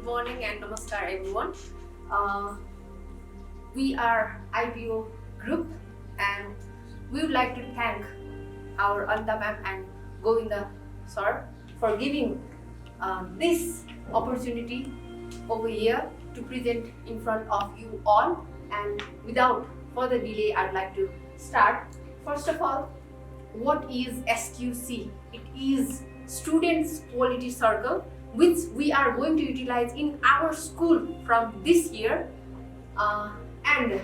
morning and namaskar everyone. Uh, we are IPO group and we would like to thank our Anta ma'am and Govinda sir for giving this opportunity over here to present in front of you all. And without further delay, I'd like to start. First of all, what is SQC? It is Students Quality Circle, which we are going to utilize in our school from this year. And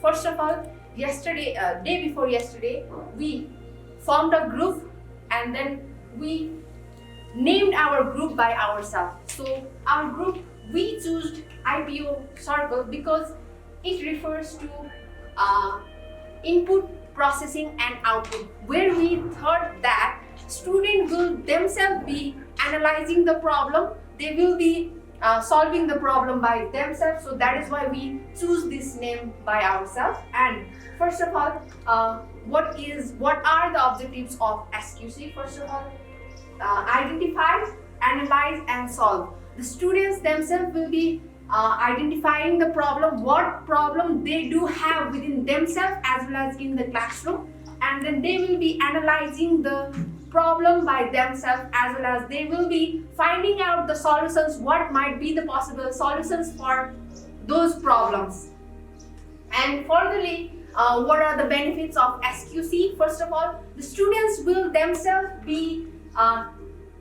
first of all, yesterday, day before yesterday, we formed a group and then we named our group by ourselves. So our group, we chose IPO Circle because it refers to input, processing and output, where we thought that students will themselves be analyzing the problem, they will be solving the problem by themselves. So that is why we choose this name by ourselves. And first of all, what are the objectives of SQC? First of all, identify, analyze and solve. The students themselves will be identifying the problem, what problem they do have within themselves as well as in the classroom, and then they will be analyzing the problem by themselves as well as they will be finding out the solutions, what might be the possible solutions for those problems. And furtherly, what are the benefits of SQC? First of all, the students will themselves be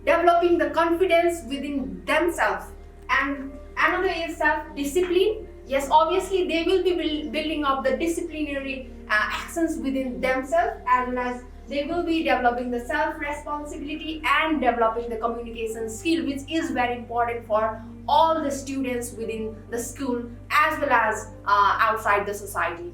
developing the confidence within themselves. And another is self-discipline. Yes, obviously they will be building up the disciplinary actions within themselves, as well as they will be developing the self-responsibility and developing the communication skill, which is very important for all the students within the school as well as outside the society.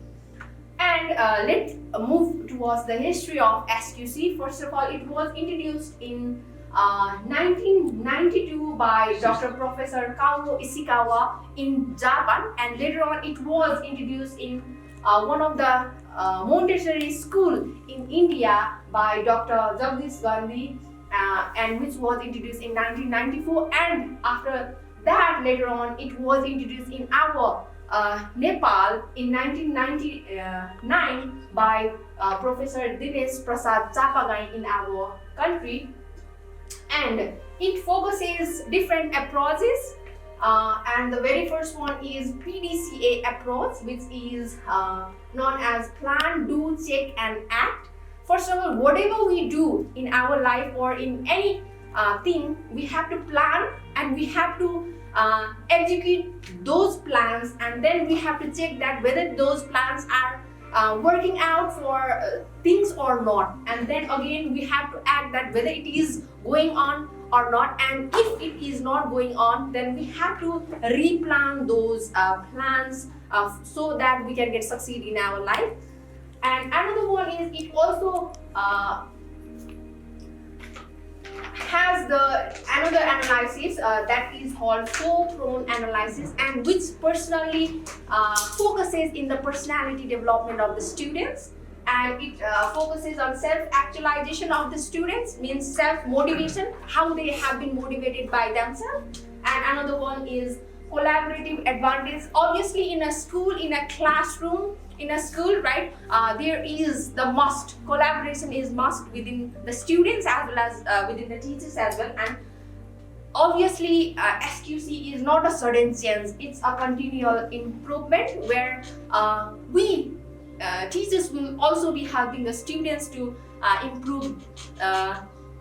And let's move towards the history of SQC. First of all, it was introduced in 1992 by Dr. Professor Kaoru Ishikawa in Japan, and later on it was introduced in one of the Montessori school in India by Dr. Jagdish Gandhi, and which was introduced in 1994. And after that, later on, it was introduced in our Nepal in 1999 by Professor Dinesh Prasad Chapagai in our country. And it focuses different approaches, and the very first one is PDCA approach, which is known as plan, do, check and act. First of all, whatever we do in our life or in any thing, we have to plan and we have to execute those plans, and then we have to check that whether those plans are working out for things or not, and then again we have to act that whether it is going on or not, and if it is not going on, then we have to replan those plans so that we can get succeed in our life. And another one is it also has another analysis that is called flow-prone analysis, and which personally focuses in the personality development of the students, and it focuses on self-actualization of the students, means self-motivation, how they have been motivated by themselves. And another one is collaborative advantage. Obviously in a school, in a classroom, in a school, right, there is the must, collaboration is must within the students as well as within the teachers as well. And obviously SQC is not a sudden change, it's a continual improvement where we teachers will also be helping the students to improve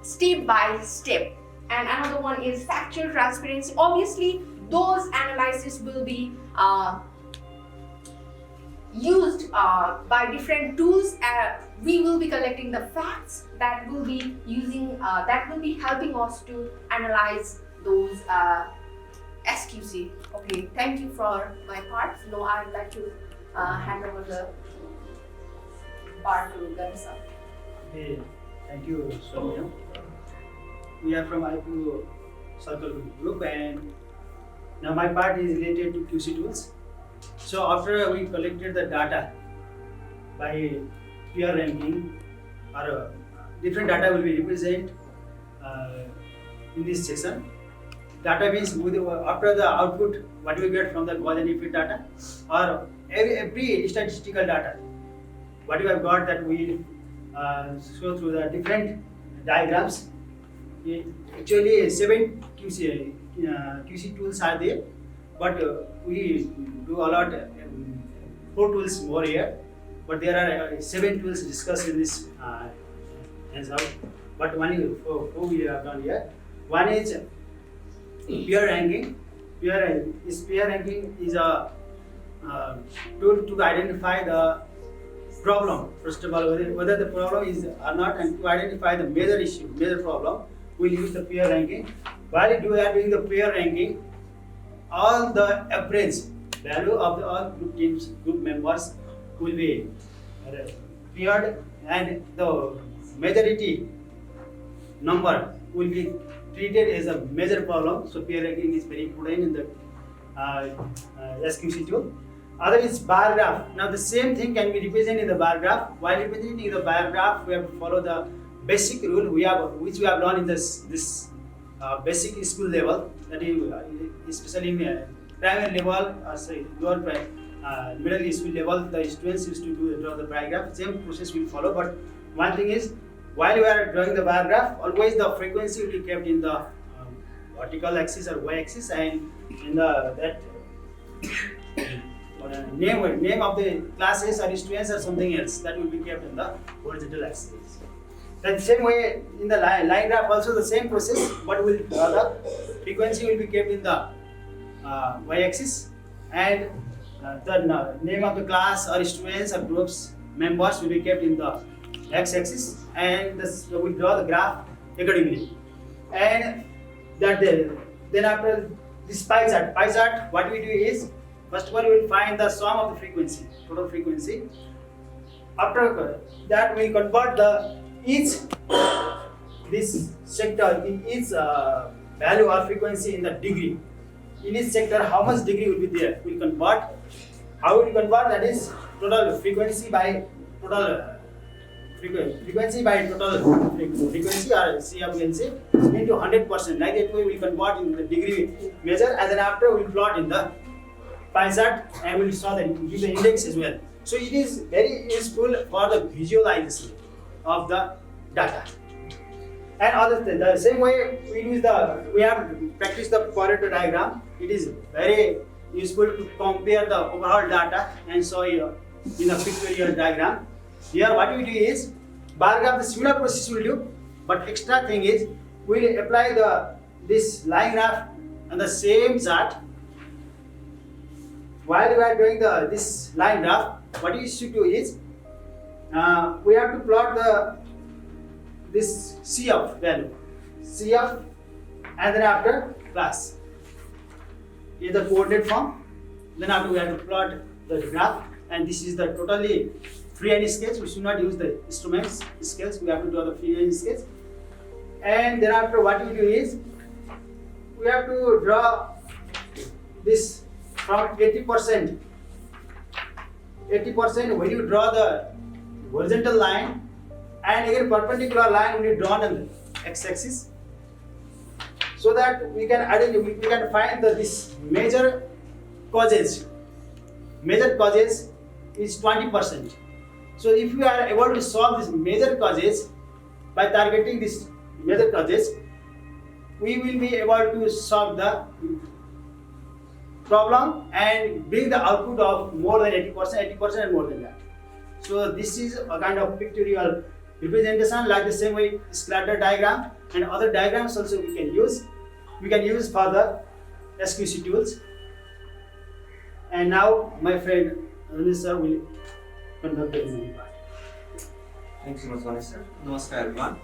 step by step. And another one is factual transparency. Obviously those analyses will be used by different tools. We will be collecting the facts that will be using that will be helping us to analyze those SQC. Okay, thank you for my part. Now I would like to hand over the part to Ganesa. Okay, thank you, Sonia. We are from IPO Circle Group, and now my part is related to QC tools. So after we collected the data by peer ranking, or different data will be represented in this section. data means after the output, what we get from the cause and effect data, or every statistical data, what you have got that we show through the different diagrams. Actually, 7 QC tools are there, but we do a lot, 4 tools more here. But there are 7 tools discussed in this hands-out. But one is four we have done here. One is peer ranking. Peer ranking is a tool to identify the problem. First of all, whether the problem is or not, and to identify the major issue, major problem, we'll use the peer ranking. While we are doing the peer ranking, all the average value of the all group members will be paired, and the majority number will be treated as a major problem. So peer ranking is very important in the SQC tool. Other is bar graph. Now the same thing can be represented in the bar graph. While representing the bar graph, we have to follow the basic rule which we have learned in this basic school level. That is, especially in primary level, lower middle school level, the students used to draw the bar graph. Same process will follow. But one thing is, while you are drawing the bar graph, always the frequency will be kept in the vertical axis or y-axis, and in the name of the classes or students or something else, that will be kept in the horizontal axis. The same way in the line graph also the same process, but the frequency will be kept in the y-axis, and the name of the class or students or groups members will be kept in the x-axis, and we draw the graph accordingly. And then after this pie chart, what we do is, first of all, we will find the sum of the frequency, total frequency. After that, we convert this sector in each value or frequency in the degree. In each sector, how much degree will be there? We convert. How will we convert? That is total frequency by total frequency, or CFNC into 100%. Like that way, we convert in the degree measure, and then after we plot in the pie chart, and we'll give the index as well. So it is very useful for the visualization of the data. And the same way we have practiced the Pareto diagram. It is very useful to compare the overall data and show you in a pictorial diagram. Here what we do is, bar graph the similar process we will do, but extra thing is we will apply this line graph on the same chart. While we are doing this line graph, what you should do is, we have to plot this CF value, and then after class in the coordinate form. Then after we have to plot the graph, and this is the totally freehand sketch. We should not use the instruments sketch. We have to draw the freehand sketch. And then after what we do is, we have to draw this from 80%. 80% when you draw the horizontal line, and again perpendicular line when you draw on the x-axis, so that we can find this major causes. Major causes is 20%. So if we are able to solve this major causes by targeting this major causes, we will be able to solve the problem and bring the output of more than 80% and more than that. So this is a kind of pictorial representation, like the same way scatter diagram and other diagrams also we can use. We can use for the SQC tools. And now my friend Ramesh sir will conduct the remaining part. Thanks so much, Ganesh sir. Namaskar everyone.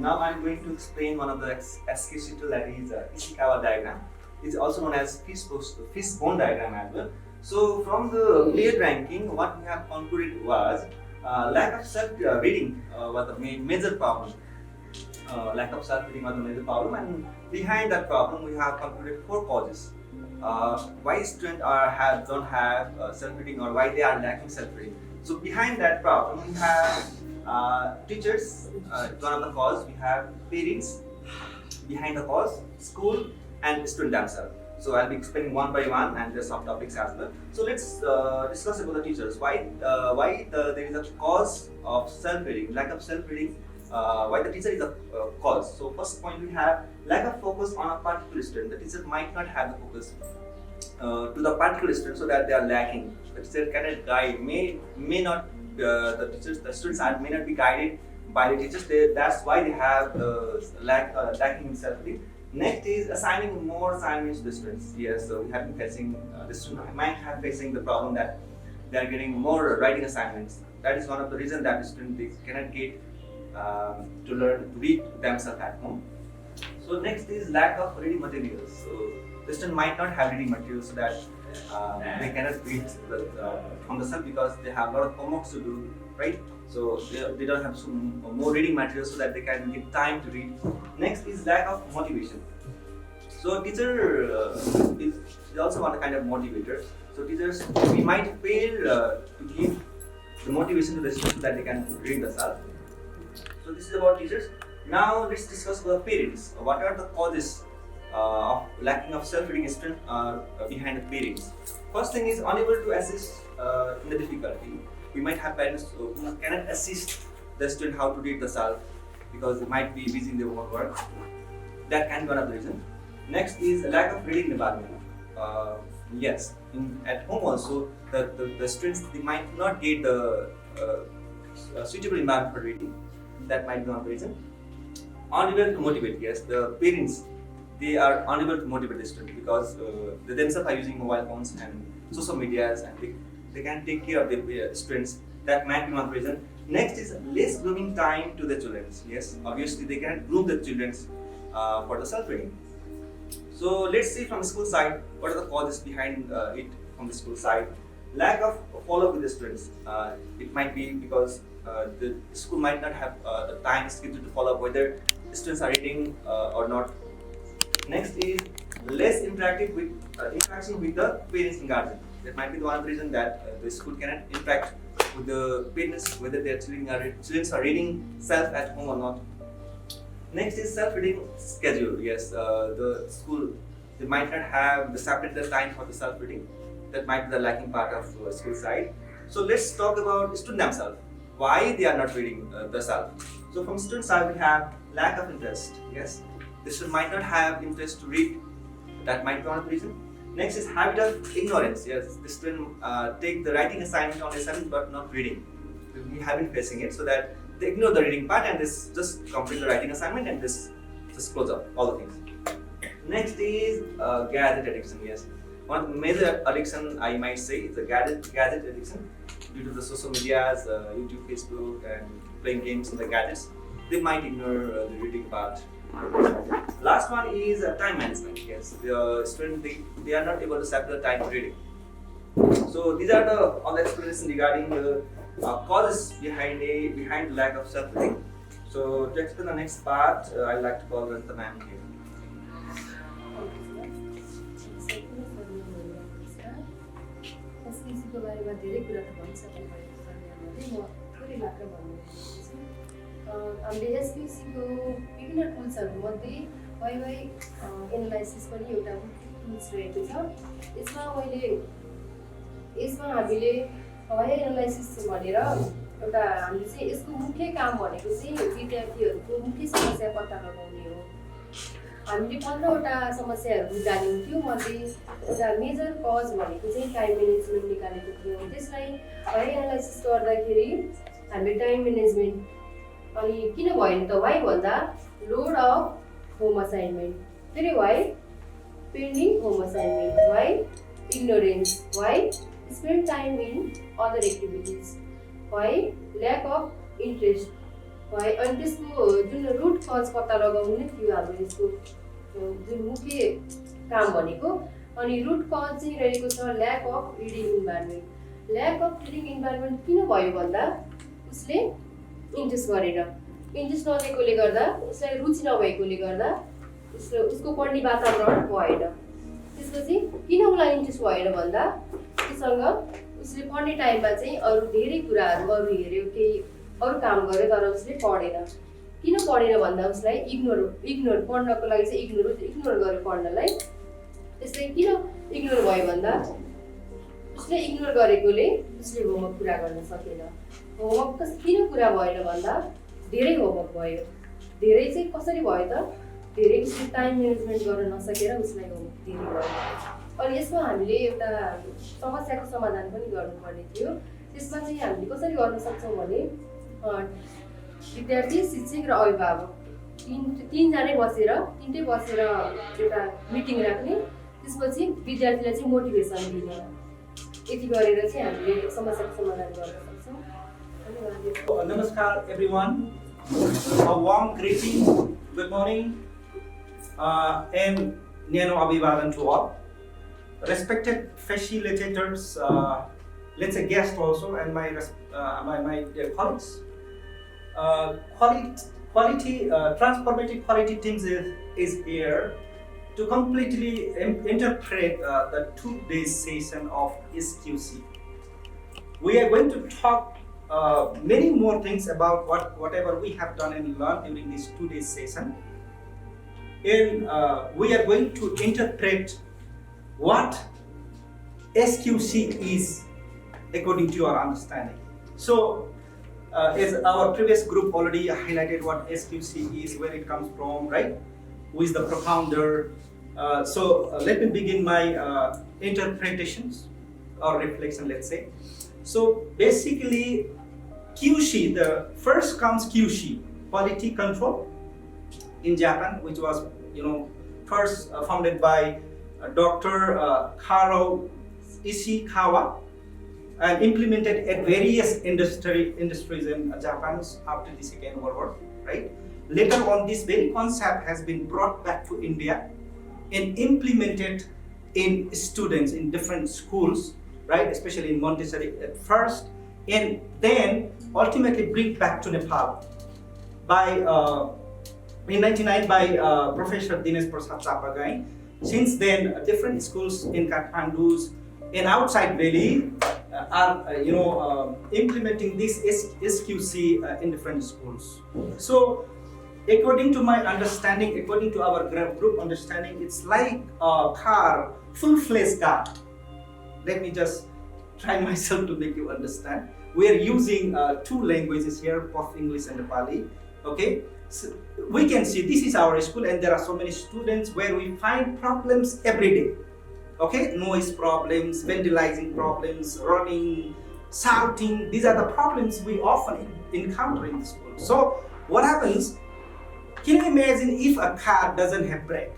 Now I am going to explain one of the SQC tool, that is Ishikawa diagram. It's also known as fishbone diagram as well. So from the peer ranking, what we have concluded was lack of self-reading was the major problem. Lack of self-reading was the major problem, and behind that problem we have concluded 4 causes. Why students don't have self-reading, or why they are lacking self-reading. So behind that problem we have teachers, one of the cause. We have parents, behind the cause, school, and student themselves. So I'll be explaining one by one, and there's some topics as well. So let's discuss about the teachers. Why there is a cause of self-reading, lack of self-reading. Why the teacher is a cause. So first point, we have lack of focus on a particular student. The teacher might not have the focus to the particular student, so that they are lacking. The teacher cannot guide, may not the students may not be guided by the teachers. That's why they have lacking in self-reading. Next is assigning more assignments to the students. Yes, so we have been facing the student might have facing the problem that they are getting more writing assignments. That is one of the reasons that the student they cannot get to learn to read themselves at home. So next is lack of reading materials. So the student might not have reading materials, so that they cannot read from the self, because they have a lot of homeworks to do, right? So they don't have some more reading materials so that they can give time to read. Next is lack of motivation. So teacher is also one kind of motivator. So teachers, we might fail to give the motivation to the students so that they can read the self. So this is about teachers. Now let's discuss about parents. What are the causes of lacking of self-reading student behind the parents? First thing is unable to assist in the difficulty. We might have parents who cannot assist the student how to read the self because they might be busy in their own work. That can be one of the reasons. Next is lack of reading environment. Yes, at home also the students they might not get the suitable environment for reading. That might be one reason. Unable to motivate. Yes, the parents they are unable to motivate the student because they themselves are using mobile phones and social medias, and they can take care of the students. That might be one reason. Next is less grooming time to the children. Yes, obviously they can groom the children for the self-reading. So let's see from the school side what are the causes behind it from the school side. Lack of follow-up with the students. It might be because the school might not have the time scheduled to follow up whether the students are reading or not. Next is less interaction with the parents and guardians. That might be the one reason that the school cannot interact with the parents whether their children are reading self at home or not. Next is self-reading schedule. Yes, the school they might not have the separate time for the self-reading. That might be the lacking part of school side. So let's talk about student themselves. Why they are not reading the self? So from student side we have lack of interest. Yes, the student might not have interest to read. That might be one of the reason. Next is habit of ignorance. Yes, the student take the writing assignment on assignment but not reading. We have been facing it, so that they ignore the reading part and this just complete the writing assignment and this just close up all the things. Next is gadget addiction. Yes, one of the major addiction I might say is the gadget addiction due to the social medias, YouTube, Facebook, and playing games in the gadgets. They might ignore the reading part. Last one is time management. Yes, the student they are not able to separate time for reading. So these are all the explanations regarding the causes behind the lack of self-reading. So to explain the next part, I'd like to call the ma'am here. SQC को बारेमा धेरै कुरा त भनिसक्नु भएको छ यहाँले म थोरै मात्र भन्नु चाहन्छु हामीले SQC को विभिन्न टुल्सहरु मध्ये वाइ एनालाइसिस पनि एउटा टुल्स रहेको छ यसमा हामीले वाइ एनालाइसिस भनेर एउटा हामीले चाहिँ यसको मुख्य काम भनेको चाहिँ विद्यार्थीहरुको मुख्य समस्या पत्ता लगाउने हो हामीले 15 वटा समस्याहरु जान्यौं त्यो मध्ये एउटा मेजर कज भनेको चाहिँ टाइम म्यानेजमेन्ट निकालेको थियो त्यसलाई वाइ एनालाइसिस गर्दाखेरि हामीले टाइम म्यानेजमेन्ट अनि किन भएन त वाइ भन्दा लोड अफ होम असाइनमेन्ट फेरि why pending home assignment why ignorance why spend time in other activities why lack of interest why अनि त्यसको जुन रुट कज पत्ता लगाउनु नै थियो हाम्रो यसको जुन मुख्य काम भनेको अनि रुट कज चाहिँ रहेको छ lack of reading environment lack of reading environment किन भयो भन्दा उसले इन्ट्रेस्ट गरेन इन्ट्रेस्ट नदिएकोले गर्दा उसलाई रुचि नभएकोले गर्दा उसको पढ्ने वातावरण भएन त्यसपछि किन उसलाई इन्ट्रेस्ट भएन भन्दा उसँग उसले पढ्ने टाइममा चाहिँ अरू धेरै कुराहरू अरू हेर्यो केही अरू काम गर्यो तर उसले पढेन किन पढेन भन्दा उसलाई इग्नोर पढ्नको लागि चाहिँ इग्नोर गर्यो पढ्नलाई। त्यस्तै किन इग्नोर भयो भन्दा उसले इग्नोर गरेकोले उसले होमवर्क पुरा गर्न सकेन। होमवर्क किन पुरा भएन भन्दा धेरै होमवर्क भयो। धेरै चाहिँ कसरी भयो त, धेरै उसले टाइम म्यानेजमेन्ट गर्न नसकेर उसलाई होमवर्क धेरै भयो। अनि यसमा हामीले एउटा समस्याको समाधान पनि गर्नुपर्ने थियो। त्यसमा चाहिँ हामीले कसरी गर्न सक्छौँ भने विद्यार्थी, शिक्षक र अभिभावक तिनजनै बसेर एउटा मिटिङ राख्ने, त्यसपछि विद्यार्थीलाई चाहिँ मोटिभेसन दिने, यति गरेर चाहिँ हामीले समस्याको समाधान गर्न सक्छौँ। धन्यवाद। Namaskar everyone. A warm greeting, good morning, and Nyano Abhivadan to all. Respected facilitators, let's say guests also, and my dear colleagues. Transformative quality teams is here to completely interpret the 2 days session of SQC. We are going to talk many more things about whatever we have done and learned during this 2 days session. And we are going to interpret what SQC is according to our understanding. So, as our previous group already highlighted what SQC is, where it comes from, right? Who is the propounder? So let me begin my interpretations or reflection, let's say. So basically, QC, the first comes QC, quality control in Japan, which was first founded by Dr. Karo Ishikawa and implemented at various industries in Japan after the Second World War, right? Later on, this very concept has been brought back to India and implemented in students in different schools, right? Especially in Montessori at first, and then ultimately bring back to Nepal by in 1999 by Professor Dinesh Prasad Chapagai. Since then, different schools in Kathmandu and outside Delhi are implementing this SQC in different schools. So, according to my understanding, according to our group understanding, it's like a car, full-fledged car. Let me just try myself to make you understand. We are using 2 languages here, both English and Nepali. Okay, so we can see this is our school, and there are so many students where we find problems every day. Okay, noise problems, vandalizing problems, running, shouting. These are the problems we often encounter in the school. So what happens? Can you imagine if a car doesn't have brake?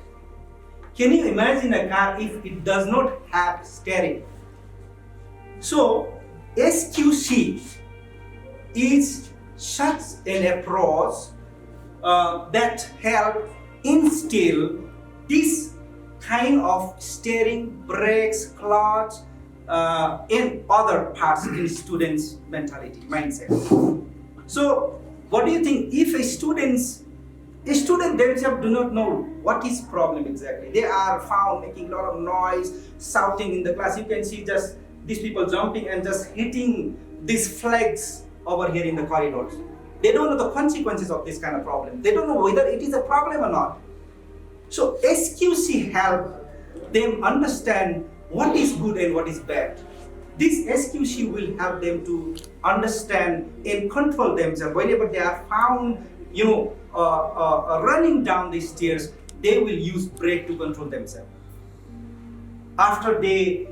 Can you imagine a car if it does not have steering? So SQC is such an approach that help instill this kind of steering, brakes, clutch, and other parts in students' mentality, mindset. So what do you think if a student themselves do not know what is problem exactly? They are found making a lot of noise, shouting in the class. You can see just these people jumping and just hitting these flags over here in the corridors. They don't know the consequences of this kind of problem. They don't know whether it is a problem or not. So SQC help them understand what is good and what is bad. This SQC will help them to understand and control themselves. Whenever they are found, running down the stairs, they will use brake to control themselves. After they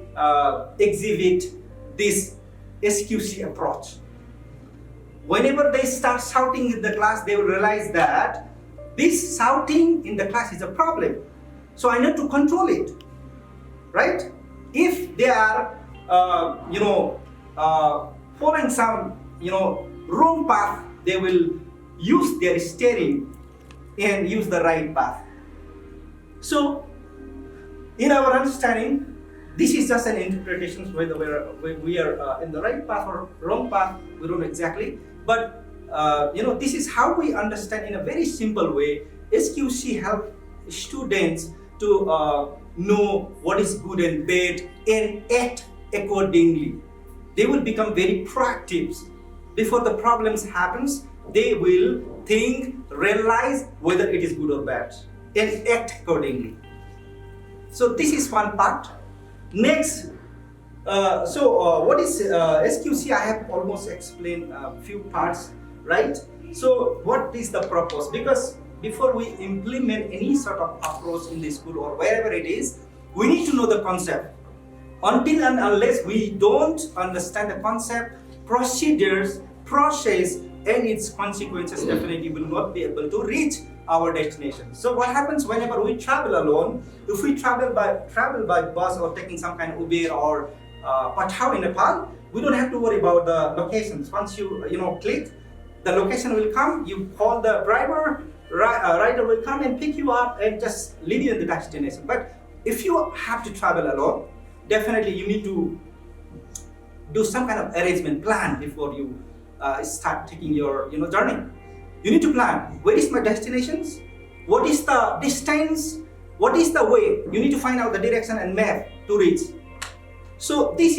exhibit this SQC approach, whenever they start shouting in the class, they will realize that this shouting in the class is a problem. So I need to control it, right? If they are, following some, wrong path, they will use their steering and use the right path. So, in our understanding, this is just an interpretation whether we are in the right path or wrong path. We don't know exactly, but this is how we understand in a very simple way. SQC help students to know what is good and bad and act accordingly. They will become very proactive. Before the problems happens, they will think, realize whether it is good or bad, and act accordingly. So this is one part. Next, what is SQC? I have almost explained a few parts, right? So what is the purpose? Because before we implement any sort of approach in the school or wherever it is, we need to know the concept. Until and unless we don't understand the concept, procedures, process, and its consequences, definitely will not be able to reach our destination. So what happens whenever we travel alone? If we travel by bus or taking some kind of Uber or Pathao in Nepal, we don't have to worry about the locations. Once you click, the location will come. You call the driver, rider will come and pick you up and just leave you in the destination. But if you have to travel alone, definitely you need to do some kind of arrangement plan before you start taking your journey. You need to plan. Where is my destinations? What is the distance? What is the way? You need to find out the direction and map to reach. So this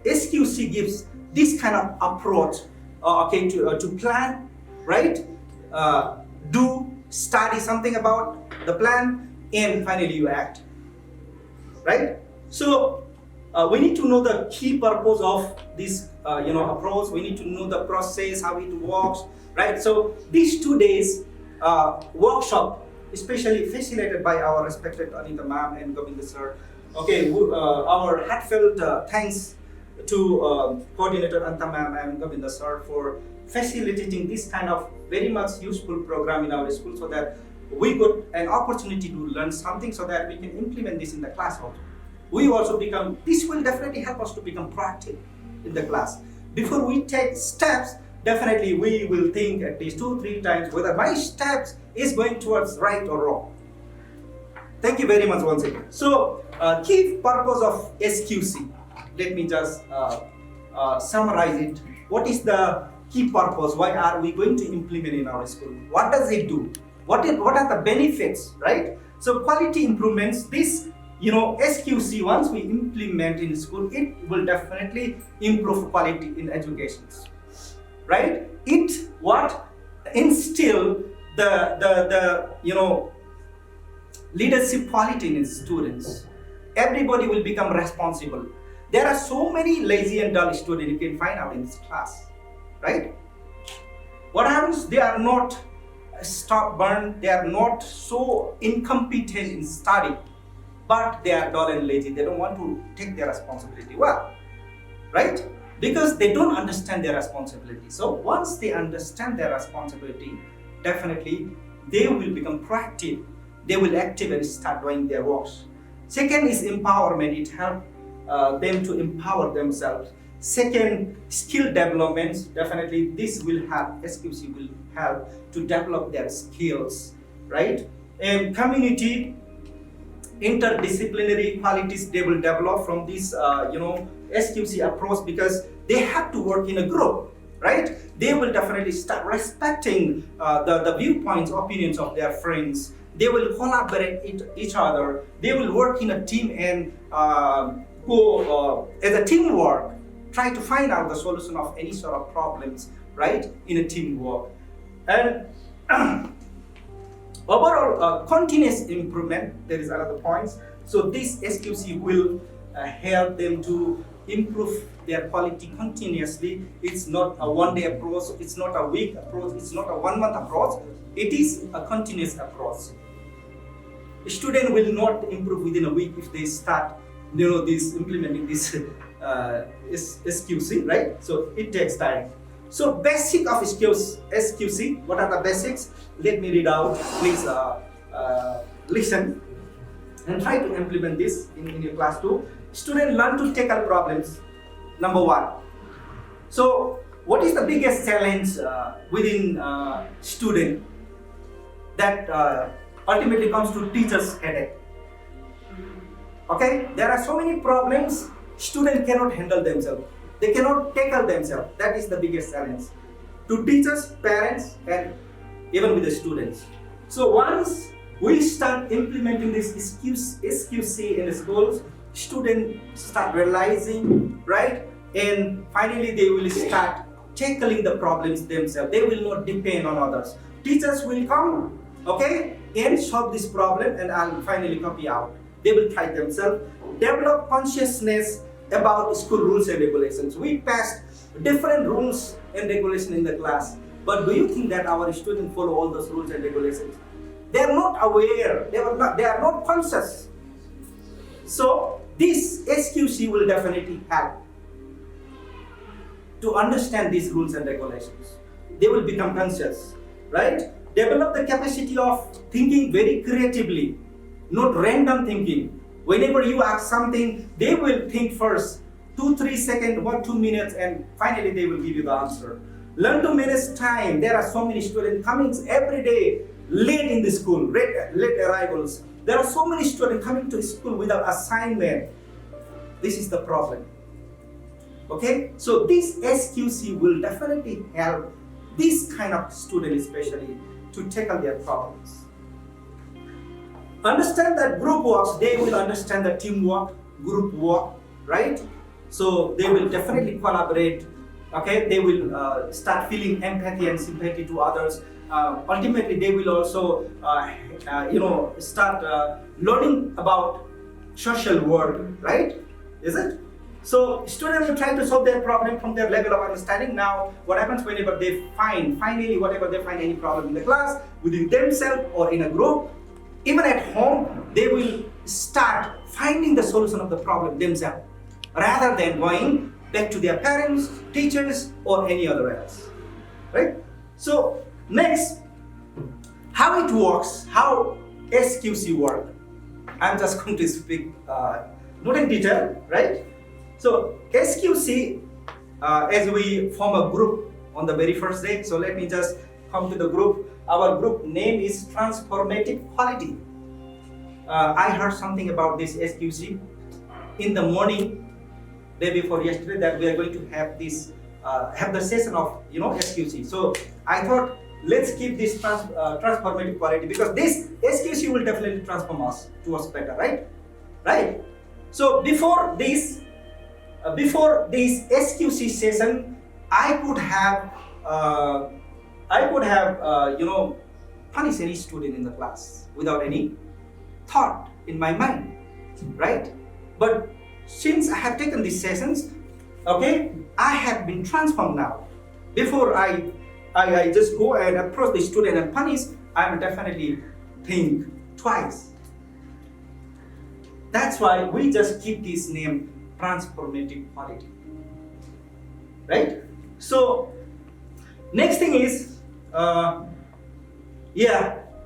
SQC gives this kind of approach, to plan, right? Study something about the plan, and finally you act, right? So we need to know the key purpose of this approach. We need to know the process, how it works, right? So these 2 days workshop, especially facilitated by our respected Anita ma'am and Govinda sir. Okay, our heartfelt thanks to coordinator Anta ma'am and Govinda sir for facilitating this kind of very much useful program in our school, so that we got an opportunity to learn something, so that we can implement this in the class also. We also this will definitely help us to become proactive in the class. Before we take steps, definitely we will think at least 2-3 times whether my steps is going towards right or wrong. Thank you very much once again. So, key purpose of SQC. Let me just summarize it. What is the key purpose? Why are we going to implement in our school? What does it do? What are the benefits, right? So quality improvements, this SQC, once we implement in school, it will definitely improve quality in education, right? It instill the leadership quality in students. Everybody will become responsible. There are so many lazy and dull students you can find out in this class, right? What happens? They are not stubborn, they are not so incompetent in study, but they are dull and lazy. They don't want to take their responsibility well, right? Because they don't understand their responsibility. So once they understand their responsibility, definitely they will become proactive. They will actively start doing their works. Second is empowerment. It helps them to empower themselves. Second, skill development. Definitely this will help, SQC will help to develop their skills, right? And community, interdisciplinary qualities they will develop from this SQC approach, because they have to work in a group, right? They will definitely start respecting the viewpoints, opinions of their friends. They will collaborate each other. They will work in a team and go as a teamwork, try to find out the solution of any sort of problems, right? In a teamwork. And overall continuous improvement, there is another point. So this SQC will help them to improve their quality continuously. It's not a one-day approach, it's not a week approach, it's not a 1-month approach. It is a continuous approach. A student will not improve within a week if they start implementing this SQC, right? So it takes time. So basic of SQC, what are the basics? Let me read out, please listen and try to implement this in your class too. Students learn to tackle problems, number 1. So what is the biggest challenge within student that ultimately comes to teachers' headache? Okay, there are so many problems, students cannot handle themselves. They cannot tackle themselves. That is the biggest challenge to teachers, parents, and even with the students. So once we start implementing this SQC in the schools, students start realizing, right? And finally they will start tackling the problems themselves. They will not depend on others. Teachers will come, okay, and solve this problem, and I'll finally copy out. They will try themselves. Develop consciousness about school rules and regulations. We passed different rules and regulations in the class, but do you think that our students follow all those rules and regulations? They are not aware. They are not conscious. So this SQC will definitely help to understand these rules and regulations. They will become conscious, right? Develop the capacity of thinking very creatively, not random thinking. Whenever you ask something, they will think first, 2-3 seconds, 1-2 minutes, and finally they will give you the answer. Learn to manage time. There are so many students coming every day late in the school, late arrivals. There are so many students coming to school without assignment. This is the problem. Okay, so this SQC will definitely help this kind of student especially to tackle their problems. Understand that group works, they will understand the teamwork, group work, right? So they will definitely collaborate, okay? They will start feeling empathy and sympathy to others. Ultimately, they will also, start learning about social work, right? Is it? So students will try to solve their problem from their level of understanding. Now, what happens whenever they finally, whatever they find any problem in the class, within themselves or in a group, even at home, they will start finding the solution of the problem themselves, rather than going back to their parents, teachers, or any other else, right? So next, how it works, how SQC works. I'm just going to speak not in detail, right? So SQC, as we form a group on the very first day, so let me just come to the group. Our group name is Transformative Quality. I heard something about this SQC in the morning, day before yesterday, that we are going to have this, have the session of SQC. So I thought, let's keep this transformative quality, because this SQC will definitely transform us towards better, right? Right. So before this SQC session, I could have punish any student in the class without any thought in my mind, right? But since I have taken these sessions, okay, I have been transformed now. Before I just go and approach the student and punish, I will definitely think twice. That's why we just keep this name Transformative Quality, right? So next thing is,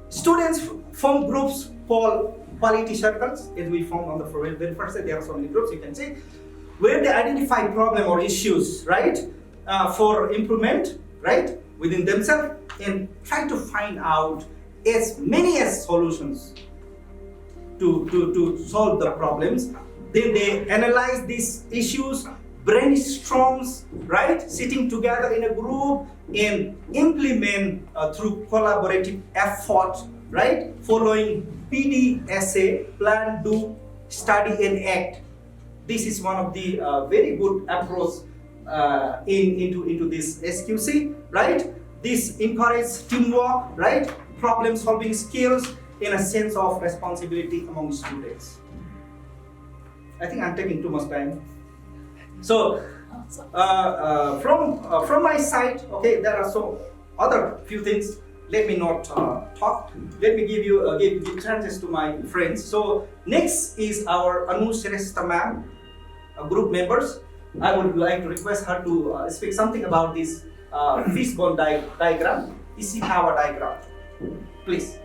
students form groups called quality circles, as we formed on the very first day. There are so many groups, you can see, where they identify problem or issues, right, for improvement, right, within themselves, and try to find out as many as solutions to solve the problems. Then they analyze these issues, brainstorms, right, sitting together in a group, and implement through collaborative effort, right, following PDSA, plan, do, study, and act. This is one of the very good approach into this SQC, right? This encourages teamwork, right, problem solving skills, and a sense of responsibility among students. I think I'm taking too much time. So from my side, okay, there are some other few things. Let me not talk. Let me give chances to my friends. So next is our Anu Shrestha ma'am, group members. I would like to request her to speak something about this fishbone diagram, Ishikawa diagram. Please.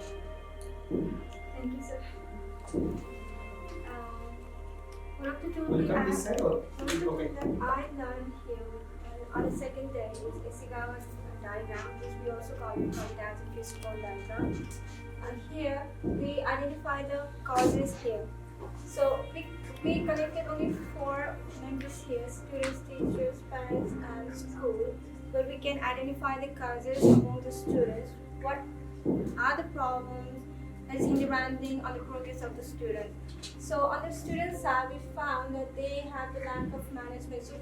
Thank you, sir. One of the tools Will you we come have, this side or? one of the Okay. tools that I learned here on the second day is Ishikawa diagram, which we also call it as a fishbone diagram. Here we identify the causes here. So we collected only 4 members here: students, teachers, parents, and school, where we can identify the causes among the students. What are the problems that is hindering on the progress of the student. So on the student side, we found that they have the lack of management. So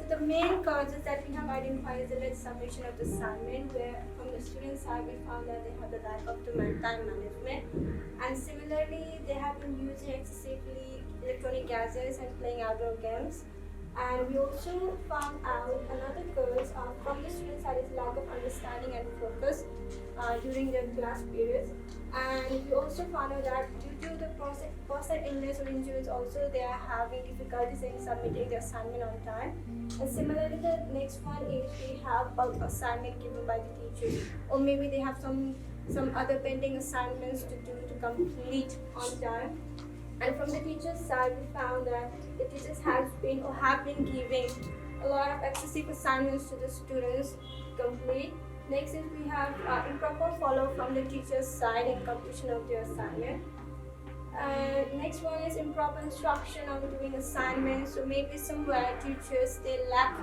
the main causes that we have identified is the late submission of the assignment, where from the student side we found that they have the lack of the time management, and similarly they have been using excessively electronic gadgets and playing outdoor games. And we also found out another cause from the student side is lack of understanding and focus during their class periods. And we also found out that due to the personal illness or injuries, also they are having difficulties in submitting the assignment on time. And similarly, the next one is we have bulk assignment given by the teachers, or maybe they have some other pending assignments to do to complete on time. And from the teachers' side, we found that the teachers have been giving a lot of excessive assignments to the students to complete. Next is we have improper follow from the teacher's side in completion of their assignment. And next one is improper instruction on doing assignments. So maybe somewhere teachers they lack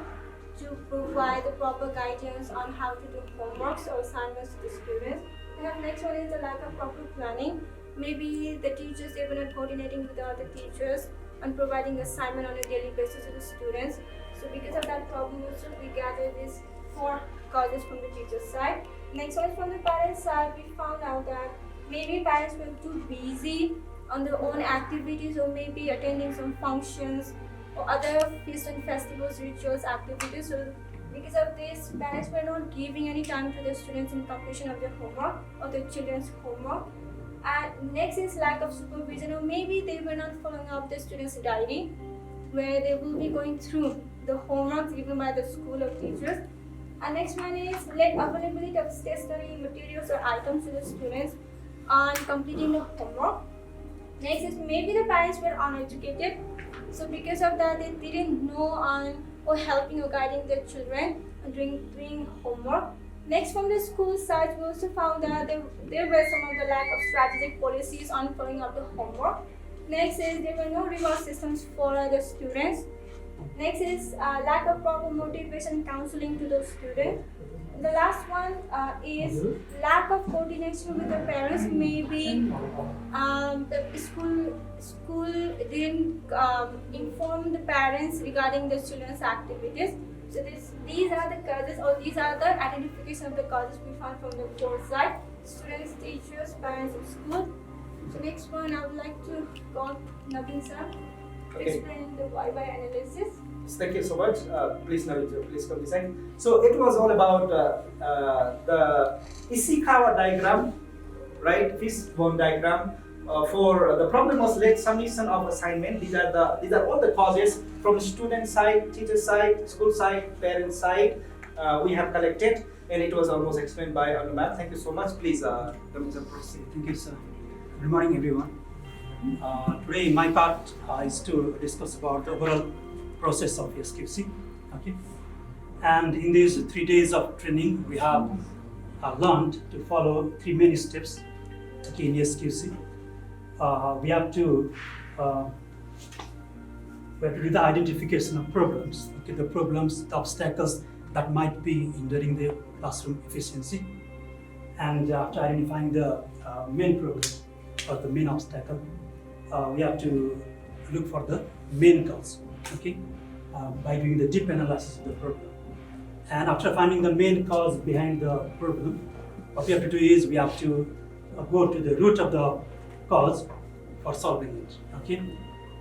to provide the proper guidance on how to do homeworks or assignments to the students. We have next one is the lack of proper planning. Maybe the teachers they were not coordinating with the other teachers and providing assignment on a daily basis to the students. So because of that problem also we gathered these 4 causes from the teacher's side. Next one is from the parents' side. We found out that maybe parents were too busy on their own activities, or maybe attending some functions or other feasts and festivals, rituals, activities. So because of this, parents were not giving any time to the students in completion of their homework or the children's homework. And next is lack of supervision, or maybe they were not following up the students' diary, where they will be going through the homework given by the school or teachers. And next one is late availability of stationery materials or items to the students on completing the homework. Next is maybe the parents were uneducated, so because of that they didn't know on or helping or guiding their children doing homework. Next, from the school side, we also found that there were some of the lack of strategic policies on following up the homework. Next is there were no reward systems for the students. Next is lack of proper motivation and counseling to those students. The last one is lack of coordination with the parents. Maybe the school didn't inform the parents regarding the children's activities. So these are the causes, or these are the identification of the causes we found from the 4th side: students, teachers, parents, and school. So next one, I would like to call Naveen sir to explain the why analysis. Thank you so much. Please, Naveen, please come this side. So it was all about the Ishikawa diagram, right? Fishbone diagram. For the problem was late submission of assignment. These are all the causes from student side, teacher side, school side, parent side. We have collected, and it was almost explained by Anuman. Thank you so much. Please, proceed. Thank you, sir. Good morning, everyone. Today, my part is to discuss about the overall process of SQC. Okay, and in these 3 days of training, we have learned to follow 3 main steps. Okay, in SQC, we have to do the identification of problems. Okay, the problems, the obstacles that might be hindering the classroom efficiency, and after identifying the main problem or the main obstacle, we have to look for the main cause. Okay, by doing the deep analysis of the problem, and after finding the main cause behind the problem, what we have to do is we have to go to the root of the cause for solving it. Okay,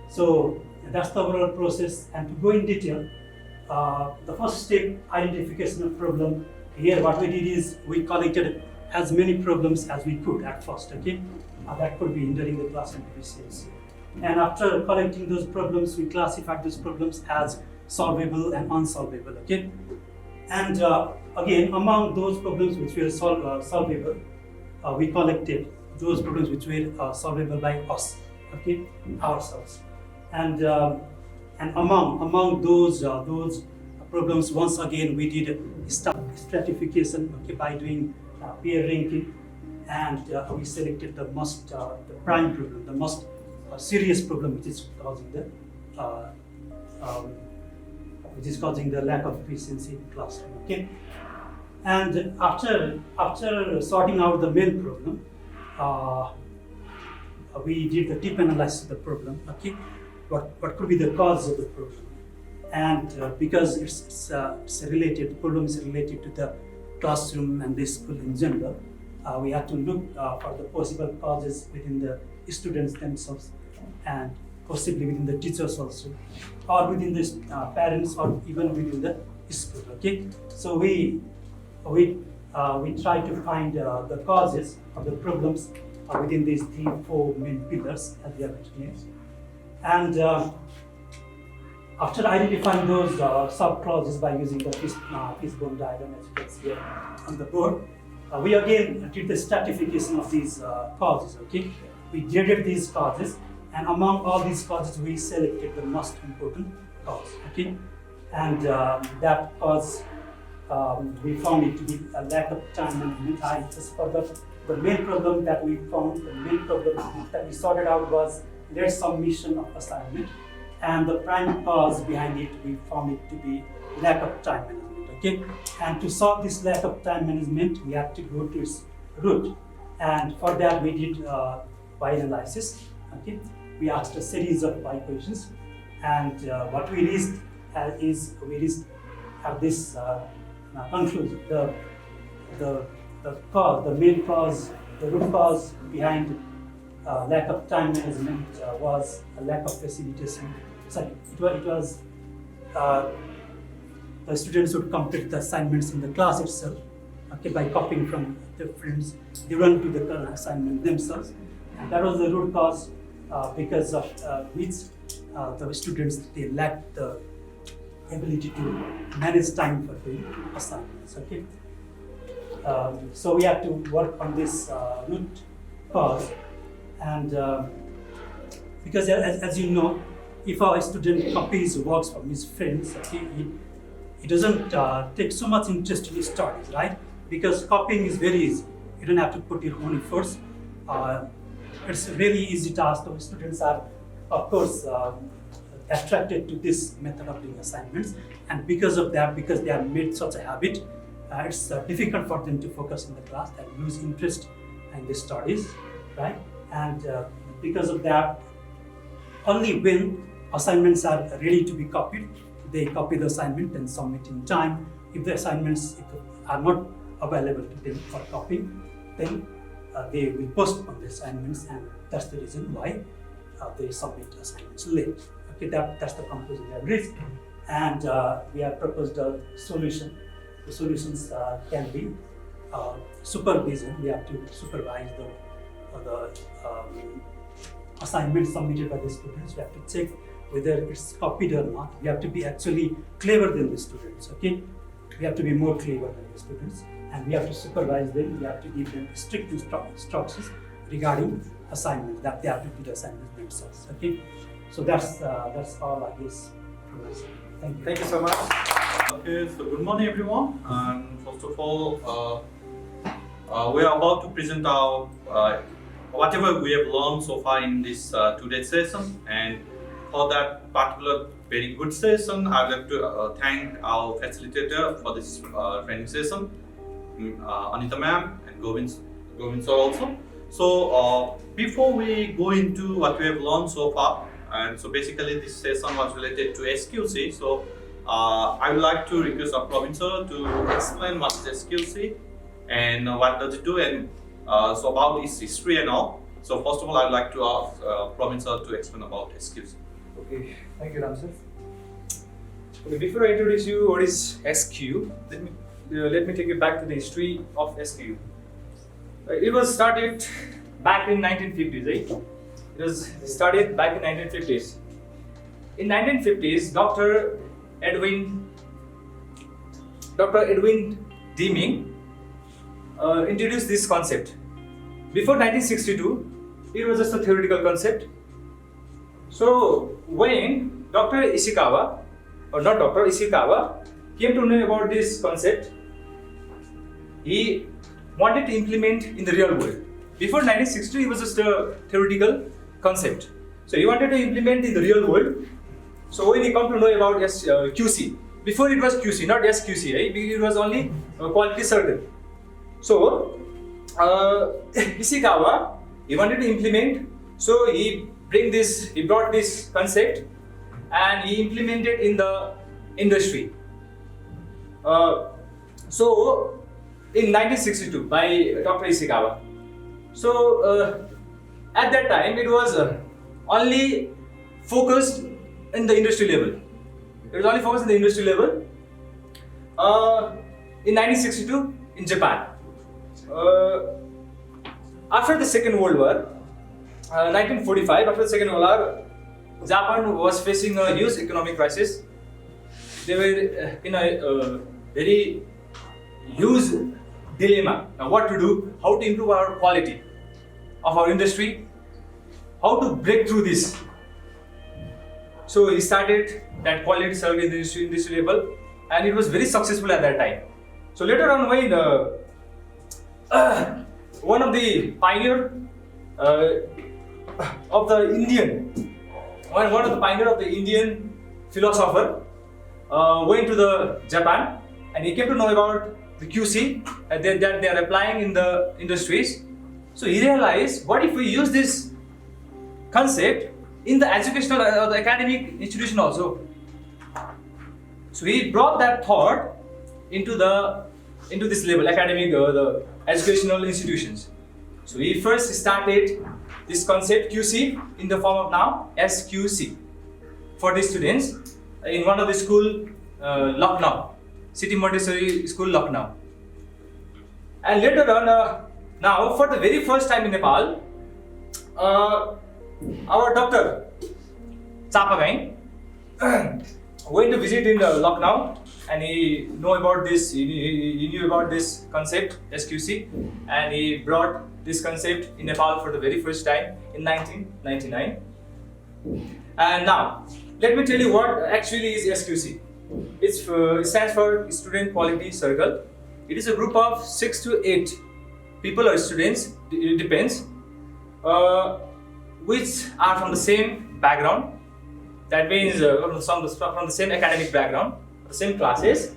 so that's the overall process. And to go in detail, the first step, identification of problem. Here what we did is we collected as many problems as we could at first. Okay, that could be hindering the classroom efficiency. And after collecting those problems, we classified those problems as solvable and unsolvable. Okay, and again, among those problems which were solvable, we collected those problems which were solvable by us. Okay, ourselves. And among those problems, once again we did stratification. Okay, by doing peer ranking, and we selected the prime problem, the most serious problem which is causing the lack of efficiency in classroom. Okay, and after sorting out the main problem, we did the deep analysis of the problem. Okay, what could be the cause of the problem? And because it's related, the problem is related to the classroom and the school in general, we had to look for the possible causes within the students themselves, and possibly within the teachers also, or within the parents, or even within the school. Okay, so we try to find the causes of the problems within these 3-4 main pillars as we have written here. And after identifying those sub-clauses by using the fishbone diagram, as you can see here on the board, we again did the stratification of these causes. Okay, we graded these causes, and among all these causes, we selected the most important cause. Okay, and that cause we found it to be a lack of time management. I just forgot the main problem that we found. The main problem that we sorted out was late submission of assignment, and the prime cause behind it, we found it to be lack of time management. Okay, and to solve this lack of time management, we had to go to its root, and for that we did Y analysis. Okay, we asked a series of Y questions, and what we reached is we reached at this conclusion: the cause, the main cause, the root cause behind lack of time management was a lack of facilitation. Sorry, it was the students would complete the assignments in the class itself, okay, by copying from their friends. They run to the assignment themselves, and that was the root cause because of which the students, they lacked the ability to manage time for doing assignments. Okay, so we have to work on this root cause, and because as you know, if our student copies works from his friends, okay, he doesn't take so much interest in his studies, right? Because copying is very easy. You don't have to put your own efforts. It's a really easy task. The students are, of course, attracted to this method of doing assignments, and because of that, because they have made such a habit, it's difficult for them to focus in the class. They lose interest in the studies, right? And because of that, only when assignments are ready to be copied, they copy the assignment and submit in time. If the assignments are not available to them for copying, then they will postpone the assignments, and that's the reason why they submit assignments late. Okay, that's the conclusion we have reached, and we have proposed a solution. The solutions can be supervision. We have to supervise the assignments submitted by the students. We have to check whether it's copied or not. We have to be actually clever than the students. Okay, we have to be more clever than the students, and we have to supervise them. We have to give them strict instructions regarding assignments, that they have to do the assignments themselves. Okay, so that's all, I guess, from us. Thank you. Thank you so much. Okay, so good morning everyone, and first of all, we are about to present our whatever we have learned so far in this 2-day session, and for that particular very good session, I would like to thank our facilitator for this training session, Anita ma'am and Govind sir also. So before we go into what we have learned so far, and so basically this session was related to SQC, so I would like to request our Govind sir to explain what is SQC and what does it do, and so about its history and all. So first of all, I would like to ask Govind sir to explain about SQC. Okay, thank you, Ram sir. Okay, before I introduce you what is SQ, let me take you back to the history of SQ. It was started back in 1950s, right? It was started back in 1950s. In 1950s, Dr. Edwin Deming introduced this concept. Before 1962, it was just a theoretical concept. So when Dr. Ishikawa came to know about this concept, he wanted to implement in the real world. Before 1960, it was just a theoretical concept. So he wanted to implement in the real world. So when he come to know about QC, before it was QC, not SQC, right? It was only quality certain. So Ishikawa, he wanted to implement, so he brought this concept and he implemented in the industry. So in 1962 by Dr. Ishikawa. So at that time it was only focused in the industry level. It was only focused in the industry level. In 1962 in Japan. After the Second World War, 1945, after the Second World War, Japan was facing a huge economic crisis. They were in a very huge dilemma. Now, what to do? How to improve our quality of our industry? How to break through this? So he started that quality survey in the industry level, and it was very successful at that time. So later on, when one of the pioneer of the Indian philosopher went to the Japan, and he came to know about the QC that they are applying in the industries. So he realized, what if we use this concept in the educational or the academic institution also? So he brought that thought into this level, academic, the educational institutions. So he first started this concept QC in the form of now SQC for the students in one of the school, Lucknow, City Montessori School, Lucknow. And later on, now for the very first time in Nepal, our Dr. Chapagai went to visit in Lucknow, and he knew about this. He knew about this concept SQC, and he brought this concept in Nepal for the very first time in 1999. And now, let me tell you what actually is SQC. It stands for Student Quality Circle. It is a group of 6 to 8 people or students, it depends, which are from the same background. That means from the same academic background, the same classes.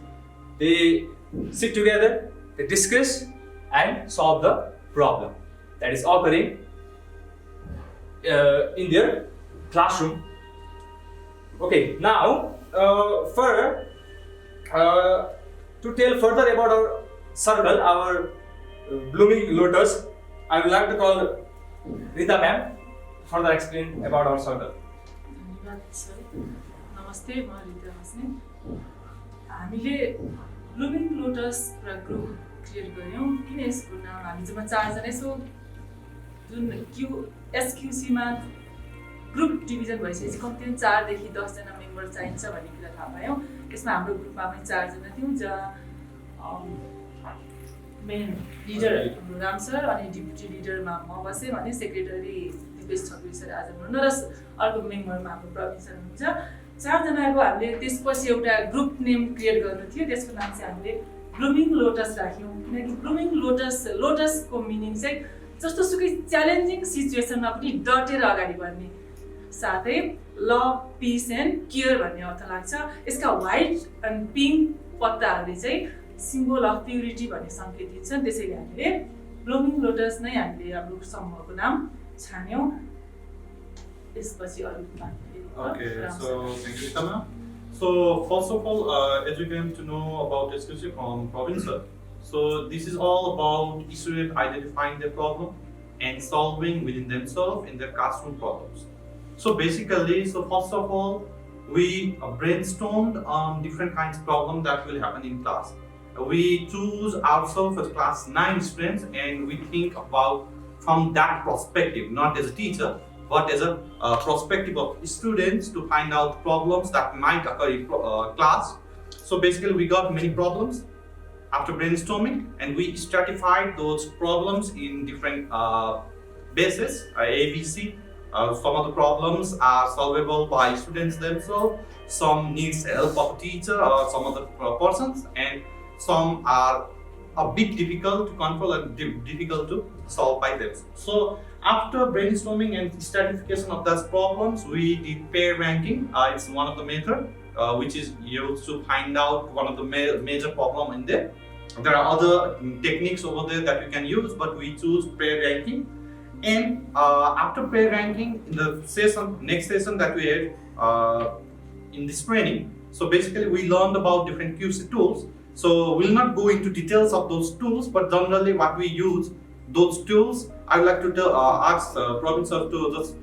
They sit together, they discuss and solve the problem that is occurring in their classroom. Okay, now to tell further about our circle, our blooming lotus, I would like to call Rita ma'am to further explain about our circle. नमस्ते म रिता बस्ने हामीले ब्लुमिङ lotus र group create गर्यौँ किन यसको नाम हामी जम्मा 4 जना छौँ जुन एसक्युसीमा ग्रुप डिभिजन भइसकेपछि कम्तीमा 4 देखि 10 जना मेम्बर चाहिन्छ भन्ने कुरा थाहा पायौँ यसमा हाम्रो ग्रुपमा पनि 4 जना थियौँ जहाँ मेन लिडर हाम्रो राम सर अनि डिप्युटी लिडरमा म बसेँ भने सेक्रेटरी दिपेश छत्री सर आज हुनुहुन्न र अर्को मेम्बरमा हाम्रो प्रवीण सर हुनुहुन्छ 4 जनाको हामीले त्यसपछि एउटा ग्रुप नेम क्रिएट गर्नु थियो त्यसको नाम चाहिँ हामीले ब्लुमिङ लोटस राख्यौँ किनकि ब्लुमिङ लोटसको मिनिङ चाहिँ जस्तो सुकै च्यालेन्जिङ सिचुएसनमा पनि डटेर अगाडि बढ्ने साथै लभ पिस एन्ड केयर भन्ने अर्थ लाग्छ यसका व्हाइट एन्ड पिङ्क पत्ताहरूले चाहिँ सिम्बल अफ प्युरिटी भन्ने सङ्केत दिन्छन् त्यसैले हामीले ब्लुमिङ लोटस नै हामीले हाम्रो समूहको नाम छान्यौँ यसपछि अरु Okay, so thank you, Tama. So first of all, as we came to know about SQC from province, so this is all about students identifying their problem and solving within themselves in their classroom problems. So basically, so first of all, we brainstormed on different kinds of problems that will happen in class. We choose ourselves as class 9 students and we think about from that perspective, not as a teacher, but as a perspective of students to find out problems that might occur in class. So basically we got many problems after brainstorming and we stratified those problems in different bases, ABC. Some of the problems are solvable by students themselves, some needs help of a teacher or some other persons, and some are a bit difficult to control and difficult to solve by themselves. So after brainstorming and stratification of those problems, we did pair ranking. It's one of the method which is used to find out one of the major problem in there. There are other techniques over there that you can use, but we choose pair ranking. And after pair ranking, in the next session that we had in this training, so basically we learned about different QC tools. So we'll not go into details of those tools, but generally what we use, those tools, I would like to ask Praveen sir to just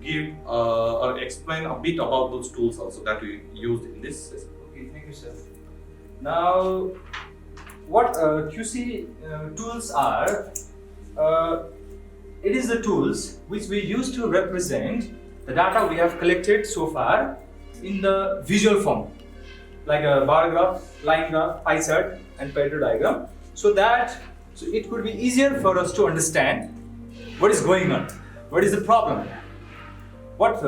give or explain a bit about those tools also that we used in this session. Okay, thank you, sir. Now, what QC tools are? It is the tools which we use to represent the data we have collected so far in the visual form, like a bar graph, line graph, pie chart, and Pareto diagram, so it could be easier for us to understand what is going on, what is the problem, what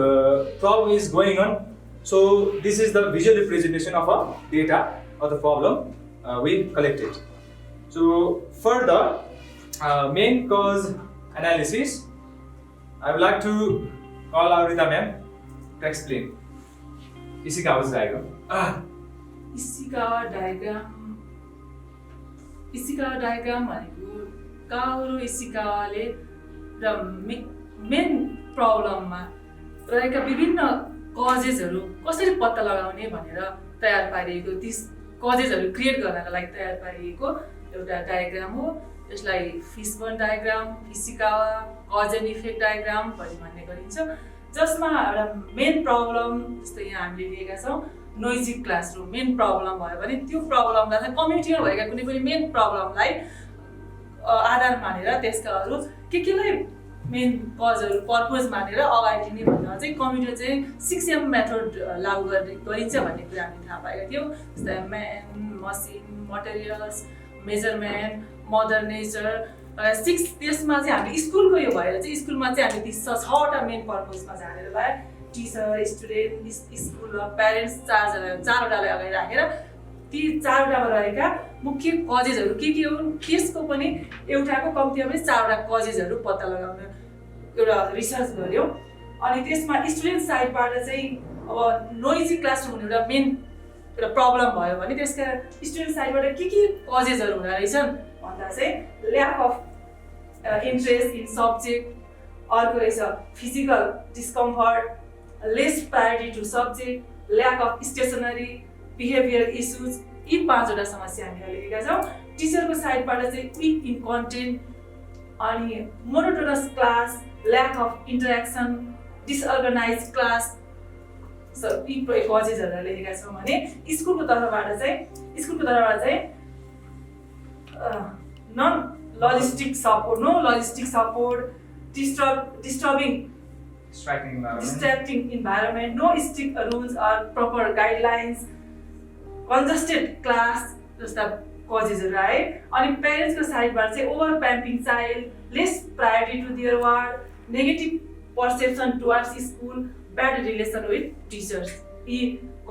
problem is going on. So this is the visual representation of a data or the problem we collected. So for the main cause analysis, I would like to call Rita ma'am to explain Ishikawa's diagram. Ishikawa diagram भनेको काओरो इशिकावाले र main प्रब्लममा रहेका विभिन्न कजेसहरू कसरी पत्ता लगाउने भनेर तयार पारिएको, ती कजेसहरू क्रिएट गर्नका लागि तयार पारिएको एउटा डायग्राम हो। यसलाई fishbone diagram, Ishikawa cause and effect diagram भन्ने गरिन्छ, जसमा एउटा मेन प्रब्लम जस्तो यहाँ हामीले लिएका छौँ नोइजी क्लासरुम मेन प्रब्लम भयो भने त्यो प्रब्लमलाई चाहिँ कम्युनिटीमा भएका कुनै पनि मेन प्रब्लमलाई आधार मानेर त्यसका अरू केलाई मेन कजहरू पर्पज मानेर अगाडि लिने भन्दा चाहिँ कम्युनिटीमा चाहिँ 6M मेथड लागू गरिन्छ भन्ने कुरा हामीले थाहा पाएका थियौँ। जस्तै म्यान, मसिन, मटेरियल्स, मेजरमेन्ट, मदर नेचर, 6 त्यसमा चाहिँ हामीले स्कुलको यो भएर चाहिँ स्कुलमा चाहिँ हामीले ती 6वटा मेन पर्पजमा जानेर भयो। टिचर, स्टुडेन्ट, स्कुल र प्यारेन्ट्स चारवटालाई अगाडि राखेर ती 4वटामा रहेका मुख्य कजेसहरू के हुन् त्यसको पनि एउटाको कम्तीमा पनि 4वटा कजेसहरू पत्ता लगाउन एउटा रिसर्च गऱ्यौँ। अनि त्यसमा स्टुडेन्ट साइडबाट चाहिँ अब नोइजी क्लासरुम हुने एउटा मेन एउटा प्रब्लम भयो भने त्यसका स्टुडेन्ट साइडबाट के कजेसहरू हुँदो रहेछन् भन्दा चाहिँ lack of interest in subject, अर्को रहेछ physical discomfort, less priority to subject, lack of stationery, behaviour issues, यी 5वटा समस्या हामीले लेखेका छौँ। टिचरको साइडबाट चाहिँ विक इन कन्टेन्ट, अनि monotonous class, lack of interaction, disorganise class, यी कजेसहरू लेखेका छौँ भने स्कुलको तर्फबाट चाहिँ no logistic support, distracting environment, no strict rules or proper guidelines, congested class जस्ता कजेसहरू आए। अनि पेरेन्ट्सको साइडबाट चाहिँ over pampering child, less priority to their work, negative perception towards school, bad relation with teachers, यी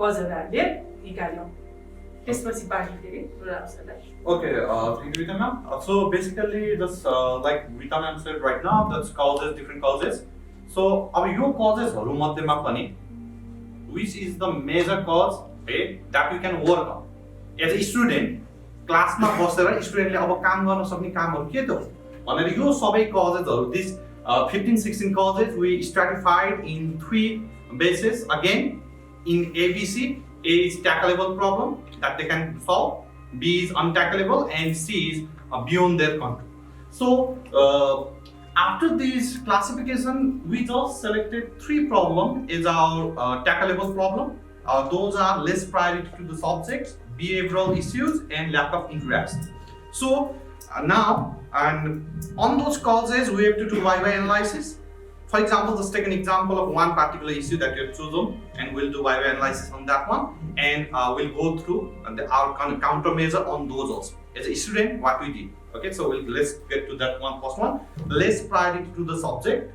कजहरू हामीले निकाल्यौँ। त्यसपछि बाँकी फेरि रुरामसरलाई। Okay, thank you, Rita ma'am. So basically, just like Rita ma'am said right now, that's causes, different causes. So अब यो कजेसहरू मध्येमा पनि which is the major cause that you can work on as a student, क्लासमा बसेर स्टुडेन्टले अब काम गर्न सक्ने कामहरू के त हो भनेर यो सबै कजेसहरू, this 15-16 causes we stratified in 3 bases. Again, in ABC, A is tackleable problem that they can solve, B is untackleable, and C is beyond their control. So after this classification, we just selected 3 problems as our tackleable problem. Those are less priority to the subjects, behavioral issues, and lack of interaction. So now, and on those causes, we have to do Y-Y analysis. For example, let's take an example of one particular issue that you have chosen, and we'll do Y-Y analysis on that one, and we'll go through our countermeasure on those also. As a student, what we did. Okay, so let's get to that one. First one, less priority to the subject.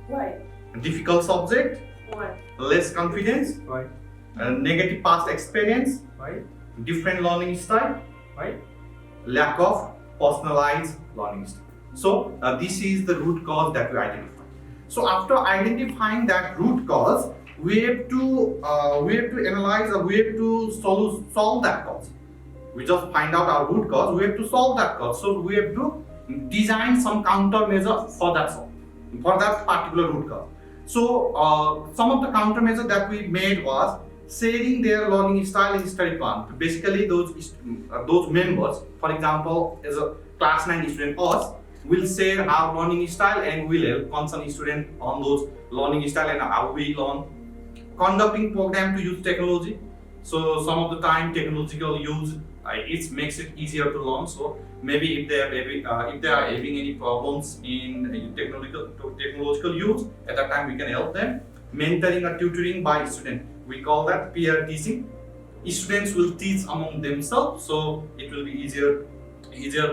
Why? Difficult subject. Why? Less confidence. Why? Negative past experience. Why? Different learning style. Why? Lack of personalized learning style. So this is the root cause that we identify. So after identifying that root cause, we have to analyze, or we have to solve that cause. We just find out our root cause. We have to solve that cause. So we have to design some countermeasure for that particular root cause. So some of the countermeasure that we made was sharing their learning style and study plan. Basically, those members, for example, as a class 9 student, us, will share our learning style and will help concerned student on those learning style and how we learn. Conducting program to use technology. So some of the time technological use it makes it easier to learn. So maybe if they are having any problems in technological use, at that time we can help them. Mentoring or tutoring by student, we call that peer teaching. Students will teach among themselves, so it will be easier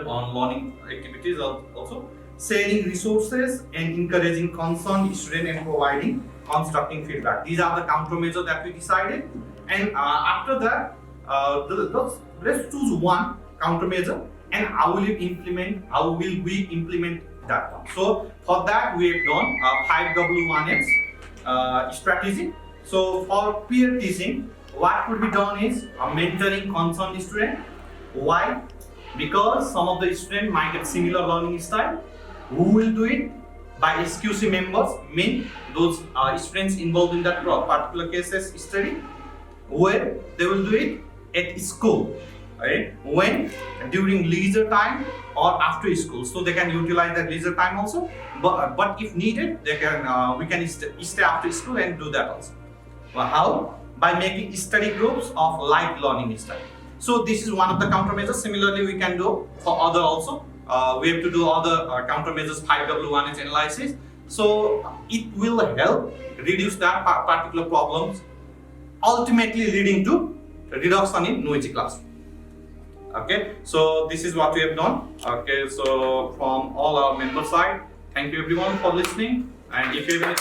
on learning activities also. Sharing resources and encouraging concerned student and providing constructive feedback. These are the countermeasures that we decided. And after that, let's choose one countermeasure and how will we implement that one. So for that we have done 5W1X strategy. So for peer teaching, what could be done is mentoring concerned student. Why? Because some of the students might have similar learning style. Who will do it? By SQC members, mean those students involved in that particular cases study, where they will do it at school, right? When? During leisure time or after school, so they can utilize that leisure time also. But if needed, they can we can stay after school and do that also. Well, how? By making study groups of like learning style. So this is one of the countermeasures. Similarly, we can do for other also. We have to do other countermeasures 5W1H analysis. So it will help reduce that particular problems, ultimately leading to reduction in noisy classroom. Okay, so this is what we have done. Okay, so from all our member side, thank you everyone for listening. And if you have any